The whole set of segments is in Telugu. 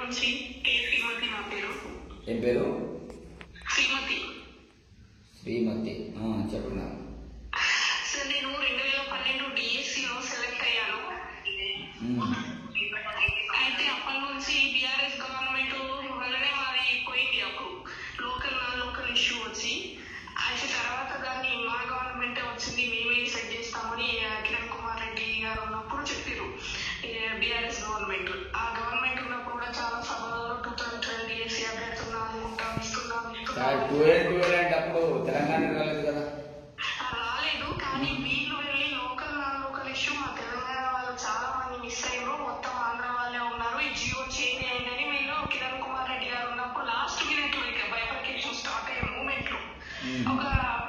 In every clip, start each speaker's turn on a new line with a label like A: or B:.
A: నుంచి కే శ్రీమతి నా పేరు.
B: ఏం పేరు?
A: శ్రీమతి.
B: శ్రీమతి. చెప్పండి.
A: సార్ నేను 2012 డిఎస్సిలో సెలెక్ట్ అయ్యాను. అయితే అప్పటి నుంచి బీఆర్ఎస్ గవర్నమెంట్ వల్లనే మాది పోయింది. అప్పుడు లోకల్ ఇష్యూ వచ్చి అయితే తర్వాత దాన్ని మా గవర్నమెంటే వచ్చింది, మేమే సెట్ చేస్తామని కిరణ్ కుమార్ రెడ్డి గారు ఉన్నప్పుడు చెప్పారు బీఆర్ఎస్ గవర్నమెంట్. ఆ గవర్నమెంట్ ఉన్నప్పుడు కూడా చాలా సభలలో 2012 డిఎస్సి అభ్యర్థులు అనుకుంటాం ఇస్తున్నాం
B: అప్పుడు తెలంగాణ రాలేదు కదా.
A: రాలేదు, కానీ వీళ్ళు వెళ్ళి లోకల్ ఇష్యూ మా తెలంగాణ వాళ్ళు చాలా మంది మిస్ అయ్యారు, మొత్తం ఆంధ్ర వాళ్ళే ఉన్నారు, ఈ జియో చేంజ్ అయిందని వీళ్ళు కిరణ్ కుమార్ రెడ్డి గారు ఉన్నప్పుడు లాస్ట్ మినిట్ లో ఇక బైఫర్కేషన్ స్టార్ట్ అయ్యే మూమెంట్ లో ఒక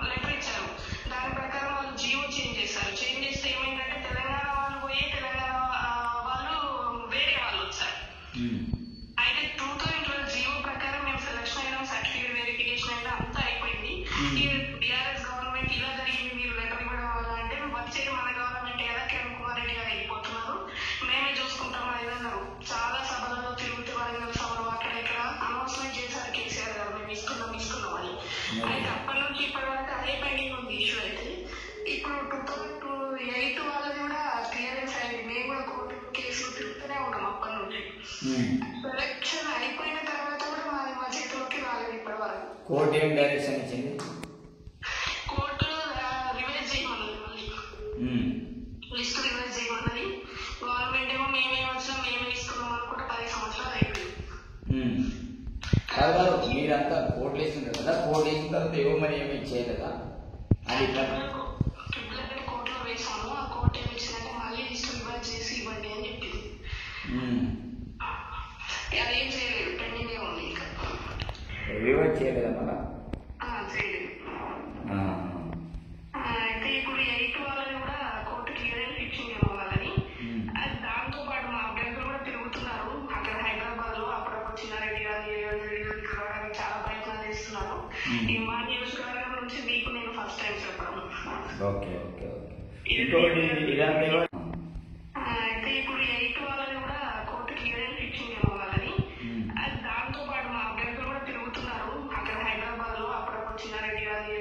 A: లెటర్ ఇచ్చారు. దాని ప్రకారం వాళ్ళు జియో చేంజ్ చేశారు. చేంజ్ చేస్తే ఏమైందంటే తెలంగాణ వాళ్ళు పోయి తెలంగాణ వాళ్ళు వేరే వాళ్ళు వచ్చారు. అయితే 2012 జియో ప్రకారం మేము సెలక్షన్ అయినాం, సర్టిఫికేట్ వెరిఫికేషన్ అయినా అంతా అయిపోయింది. బీఆర్ఎస్ గవర్నమెంట్ ఇలా జరిగింది, మీరు లెటర్ ఇవ్వడం వల్ల అంటే వచ్చేది మన గవర్నమెంట్ కదా, కిరణ్ కుమార్ రెడ్డి గారు వెళ్ళిపోతున్నారు, మేమే చూసుకుంటాం అని అన్నారు. చాలా సభలలో తిరుగుతూ వరంగల్ సభలో అక్కడ ఇక్కడ అనౌన్స్మెంట్ చేశారు కేసీఆర్ గారు, మేము ఇస్తున్నాం అని. అయితే అప్పటి నుంచి ఇప్పటి వరకు అదే పెండింగ్ ఉంది ఇష్యూ. అయితే ఇప్పుడు 2008 వాళ్ళది కూడా క్లియరెన్స్ అయింది. మేము కూడా కోర్టు కేసులు తిరుగుతూనే ఉన్నాం అప్పటి నుంచి. ఎలక్షన్ అయిపోయిన తర్వాత కూడా మా చేతిలోకి రాలేదు ఇప్పటి వరకు.
B: కోర్టు ఏం డైరెక్షన్ ఇచ్చింది?
A: కోర్టు రివైజ్ చేయమన్నది, మళ్ళీ లిస్ట్ రివైజ్ చేయమన్నది. గవర్నమెంట్ ఏమో మేమే వచ్చినాం మేమే ఇస్తున్నాం అనుకుంటే 10 సంవత్సరాలు అయిపోయింది.
B: కాదు మీరంతా కోర్టు వేసింది కదా, కోర్టు వేసిన తర్వాత ఇవ్వమని ఏమీ చేయలేదా? అది
A: కోర్టులో వేసాము, ఆ కోర్టు ఏమి ఇచ్చిందంటే మళ్ళీ లిస్ట్ రివైజ్ చేసి ఇవ్వండి అని చెప్పింది. అదేం చేయలేదు, పెండింగ్ ఉంది ఇంకా.
B: రివైజ్ చేయలేదా మళ్ళా?
A: చేయలేదు. అయితే ఇప్పుడు 8 వాళ్ళని కూడా కోర్టు క్లియరెన్స్ ఇచ్చింది వాళ్ళని. దాంతో పాటు మా అభ్యర్థులు కూడా తిరుగుతున్నారు అక్కడ హైదరాబాద్ లో. అప్పుడప్పుడు చిన్నారెడ్డి గారిని కలవడానికి చాలా ప్రయత్నాలు చేస్తున్నారు. ఈ మా నియోజకవర్గం నుంచి మీకు నేను ఫస్ట్ టైం చెప్పడం. అయితే ఇప్పుడు 8 వాళ్ళని కూడా కోర్టు క్లియరెన్స్ ఇచ్చింది వాళ్ళని. దాంతో పాటు మా అభ్యర్థులు కూడా తిరుగుతున్నారు అక్కడ హైదరాబాద్ లో. అప్పుడప్పుడు చిన్నారెడ్డి గారిని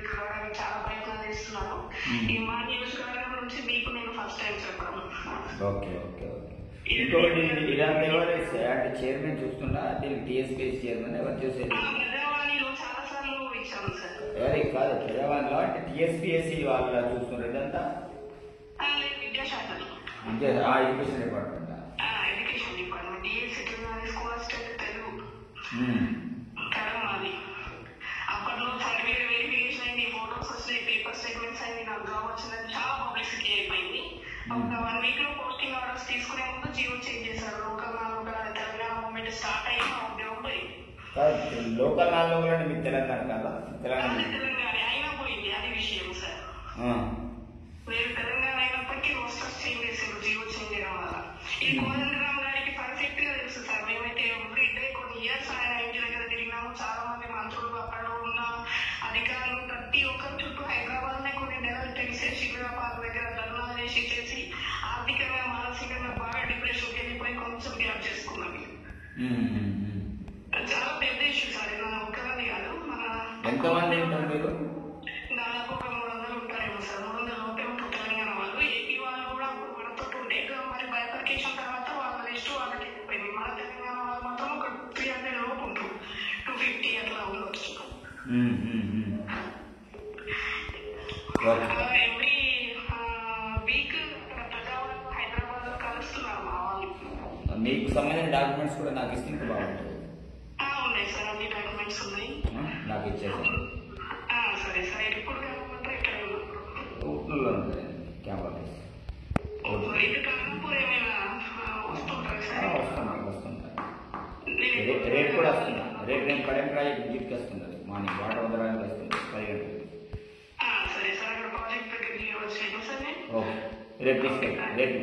A: కలవడానికి చాలా ప్రయత్నాలు చేస్తున్నారు. ఈ మా నియోజకవర్గం నుంచి మీకు నేను ఫస్ట్ టైం చెప్పడం.
B: ఇంకోటి ఇలాంటి అంటే చైర్మన్ చూస్తున్నా, దీనికి టీఎస్పీఎస్ చైర్మన్ ఎవరు చూసేది?
A: ప్రజావాణిలో చాలా సార్లు ఇచ్చాము సార్.
B: ఎవరికి కాదు, ప్రజావాణిలో అంటే టీఎస్పీఎస్సీ వాళ్ళు చూస్తున్నారు ఇదంతా.
A: విద్యాశాఖలో
B: education department
A: DSC school assistant Telugu కరం అది. అప్పట్లో సర్టిఫికేట్ వెరిఫికేషన్ అయింది, ఫోటోస్ వచ్చినాయి, పేపర్ స్టేట్మెంట్స్ అయింది, నాకు జాబ్ వచ్చిందని చాలా పబ్లిసిటీ అయిపోయింది. ఒక 1 వీక్ లో పోస్టింగ్ ఆర్డర్స్ తీసుకునే ముందు జియో చేంజ్ చేశారు. లోకల్ తెలంగాణ మూమెంట్ స్టార్ట్ అయ్యి మా ఉద్యోగం పోయింది.
B: లోకల్ నాలుగు మీకు తెలంగాణ కదా? తెలంగాణ
A: అయినా పోయింది, అది విషయం సార్. మీరు తెలంగాణ అయినప్పటికీ రోస్టర్స్ చేంజ్ చేశారు జియో చేంజ్ చేయడం వల్ల. ఈ కోదండరామ్ గారికి పర్ఫెక్ట్ గా తెలుసు సార్. మేమైతే ఎవ్రీ డే కొన్ని ఇయర్స్ ఆయన ఇంటి దగ్గర తిరిగినాము. చాలా మంది మంత్రులు, అక్కడ ఉన్న అధికారులు, ప్రతి ఒక్కరి చుట్టూ హైదరాబాద్ నే కొన్ని నెలలు తెలిసే శిబిరాబాద్ దగ్గర ధర్నాలు చేసి ఆర్థికంగా మానసికంగా బాగా డిప్రెషన్కి వెళ్ళిపోయి కొంచెం గ్యాప్ చేసుకున్నాం. చాలా పెద్ద ఇష్యూ సార్, మన ఒక్కరిది కాదు. మన
B: ఎంతమంది ఉంటారు మీరు?
A: దాదాపు ఒక 300 ఉంటారేమో సార్. 300 లోపే ఉంటారు తెలంగాణ వాళ్ళు. ఏపీ వాళ్ళు కూడా అప్పుడు మనతో ఉండే, మరి బైఫర్కేషన్ తర్వాత వాళ్ళ లిస్ట్ వాళ్ళకి వెళ్ళిపోయింది. మన తెలంగాణ వాళ్ళు మాత్రం ఒక 300 లోపు ఉంటారు, 250 అట్లా ఉండొచ్చు. ఎవ్రీ వీక్ ప్రజావాళ్ళు హైదరాబాద్ లో కలుస్తున్నారు మా వాళ్ళు.
B: మీకు సంబంధించిన డాక్యుమెంట్స్ కూడా నాకు ఇస్తే బాగుంటుంది.
A: ఉన్నాయి సార్, అన్ని డాక్యుమెంట్స్ ఉన్నాయి,
B: నాకు ఇచ్చేసాను.
A: సరే సార్. ఎప్పుడు కావాలంటే ఇక్కడ
B: క్యాంపస్
A: ఇది కాలంపూర్ ఏమైనా వస్తుంటారు సార్?
B: రేపు కూడా వస్తున్నా. రేపు నేను కరెంట్ ప్రాజెక్ట్ విజిట్కి వస్తున్నది. మార్నింగ్ వాటర్ వదలడానికి వస్తుంది 10 గంటలకు.
A: సరే సార్, అక్కడ ప్రాజెక్ట్ దగ్గరికి వచ్చేది సార్.
B: ఓకే, రేపు తీసుకెళ్తాను. రేపు